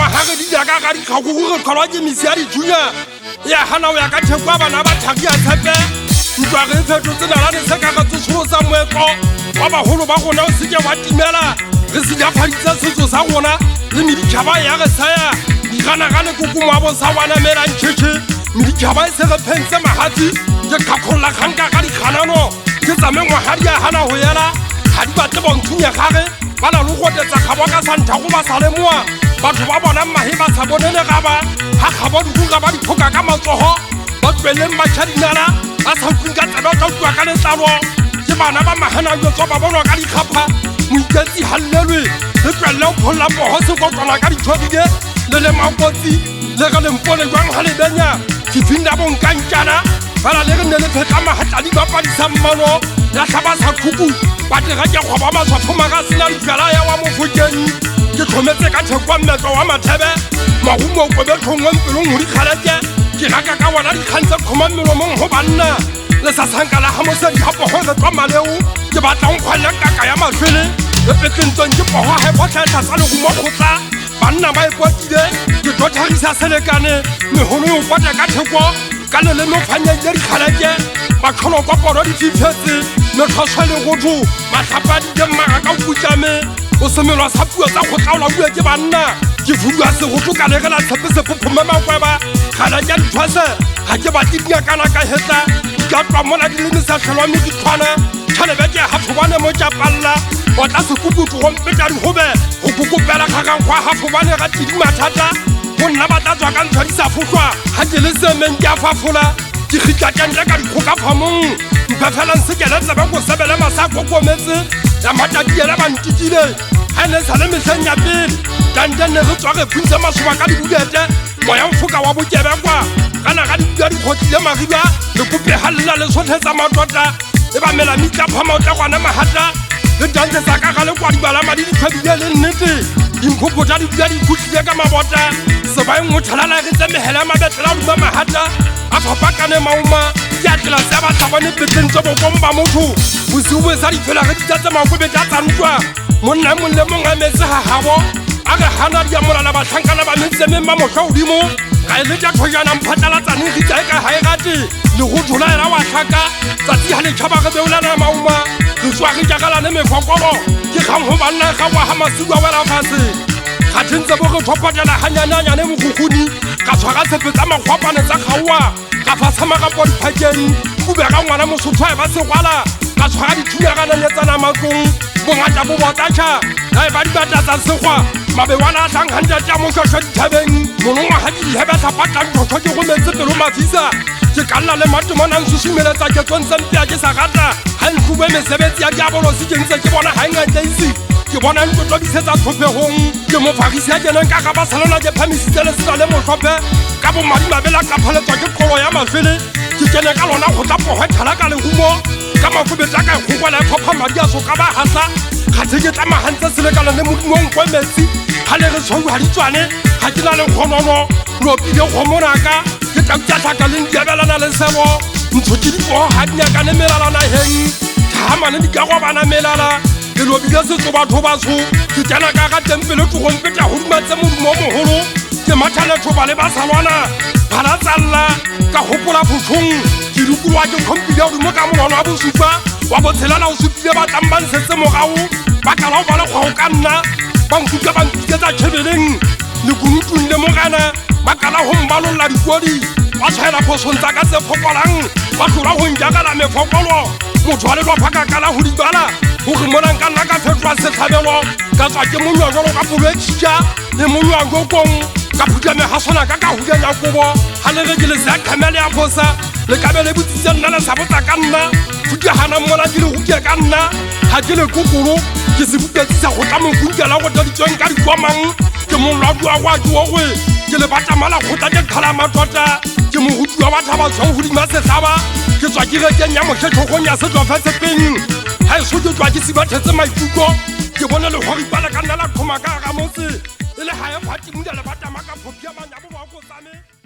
mahage di ya ka di khago go kholwa ke misi ya di junya ya hana ya ka thekwa bana ba thaki ya tshepe ntwa re fetso tsena la ne se ka ga tsho sa moetlo wa ba holo ba gona o se ke wa timela re se ja phaditsa setso sa gona le mi di khaba ya re saya di gana gane kukumwa bo sa wana mela ntshetshe mi di khaba se re phentse mahatsi ke khakholla khanka ka di khanano ke tsamengwa ha di hana ho yela ha di batle bonthunya gage ba la lo gotetsa khabo ka santha go ba sale moa batho ba bona mahe ba sa bonene ga ba ha khabo di ga ba di phoka ka matsoho ba tsweleng matshadinala a sa kunka tsaba tsa twa ka letlalo ke bana ba mahana yo tso ba bonwa ka dikhapha moiketsi hallelwe le tswella pholla moho se go tsona ka ditshobile le makotsi le ga le mpone jwang ha le benya ke finda bonkankana bala le re ne le pheka mahatla di bapadisa mmano ya hlaba sa thuku ba tega ke khoba matshwafo magasina ditjala ya wa mofokeng ke tlhometse ka thekwa mmetlo wa mathebe mahumo o kobe tlhongwe mpelong ho dikgaleke ke raka ka bona dikgantse khoma melomong ho banna le sa sanka la hamose di hapo ho tswa maleu ke batla go khwala kaka ya mafele le pekentsong ke poho ha botlhatla tsa le go mo khotla banna ba ipotile ke tlotlhagisa selekane meholo yo kwata ka thekwa ka le no phanya di dikgaleke ba khono kwa poro di fifetse me tlhosele go tho matlapa di mmaga ka butjame o semelwa sa puo tsa go tlaola bua ke banna ke vudwa se go tloka le gela tshepe se phopoma makweba khala ya ntwase ha ke ba tinya kana ka hetla ka twa mona di le sa hlwa me di tshwana thalebe ke ha phobane mo tja palla o tla se kuputu go mpeta di hobe go kukupela khagang kwa ha phobane ga tidi mathata go nna ba tla tswa ka ntshwadisa fuhlwa ha ke le semeng ke a fafola ke khitla tjantla ka dikhoka phamong mpefela nsekele tsebe go sebele masako kometse ya matati yela ba ntitile ha ne sa le mehleng ya pele tantenne re tswa re phunse masoba ka dibulete moya mfoka wa bokebekwa kana ga dibua di khotlile mariba le kope halla le sothetsa matota e ba mela mitla phama o tla kwana mahata le dantse sa ka ga le kwa dibala madi di tshwabile le nnete dinkgopo tsa dibua di khutlile ka mabota se ba engwe thalala re tse mehela mabetlela o duma mahata a fapakane mauma ya tla tsa ba tlhabane peteng tsa bokomba motho bosiwe sa di fela re ditsa makobe tsa tsantwa monna mo le mongwe metse ha habo a re hana dia molala ba tlhankana ba mentse memma mohla odimo ga ile tja khojana mphatala tsane re tsa ka ha irate le go thola era wa tlhaka tsatsi ha le tshaba re beulana mauma re tswa re jakala ne mefokolo ke khang ho banna ga wa ha masiwa wela fase ga tshentse bo re thopatela hanyanya ne moguguni ka tshwara tshepetsa magwapane tsa khaua ka fatsama ka po diphakeng kubega ngwana mosotho ba se gwala ka tshwara dithulagana nyetsana matlong bongata bo botacha ga ba di batla tsa segwa mabewana a tlang hanja tja mo shosho dithabeng monongwa ha di heba sa patlang thotho ke go metse pelo mafisa ke kalla le matomona nsusumeletsa ke tsontsempia ke sa gata ha nkgube mesebetsi ya diabolo se ke ntse ke bona ha engatleisi ke bona ntotlobisetsa tlhophegong ke mofagisi ya keneng ka ga ba salona ke phamisitse le sena le motlhophe ka bomadi mabela ka phaletswa ke kgolo ya mafele ke kene ka lona go tla pogo thala ka lehumo ka mafobetsa ka ekgokwa la tlhopha madi a soka ba hasa kgathe ke tlamagantse selekana le modimong kwe metsi ga le re tshwau ga ditswane ga ke na le kgonono lopile kgomonaka ke tlautsatlhaka le ndiabelana le sebo ntsho ke dipogo ga dinyakane melalana heng thamane di ka gobana melala ke lobile setso batho batsho ke kena ka ga tempele tlogong peta godumatse modumo mogolo ke mathaletho ba le ba salwana bala tsalla ka gopola phothong ke dukulwa ke khompile ya dumo ka monono wa bosupa wa botshelana o supile ba tlang ba ntshetse morago ba kala go bala kgwago ka nna ba nkuka ba nkiketsa tšhebeleng lekunutung le mogana ba kala go mbalolla dikodi ba tshwaela phosong tsa ka tse fokolang ba tlola go njakala mefokolo motho wa le lwapha ka kala go dibala gore monang ka nna ka fetloa setlhabelo ka tswa ke monywa jalo ka polo e tšhitša le monywa jokong ka phutame ga sona ka ka hudanya kobo ga le re ke le sea kgamele ya fosa le kabe le botsitse nna le sa botsa ka nna futigana mmola ke le gokie ka nna ga ke le kokolo ke se bupetsisa go tla monkunkela go taditsweng ka dikomang ke molwadua go a diogwe ke le batamala kgotla ke kgala matota ke moruti wa batho ba tshwang godima setlhaba ke tswa ke rekeng ya motlhetlhogong ya setlofetsepeng ga e so ke tswa ke sebathetse maikutlo ke bone le gore ipala ka nna la tlhoma ka ga motse e le ga e phatimula le batama ka phopia manyabo ba go tsame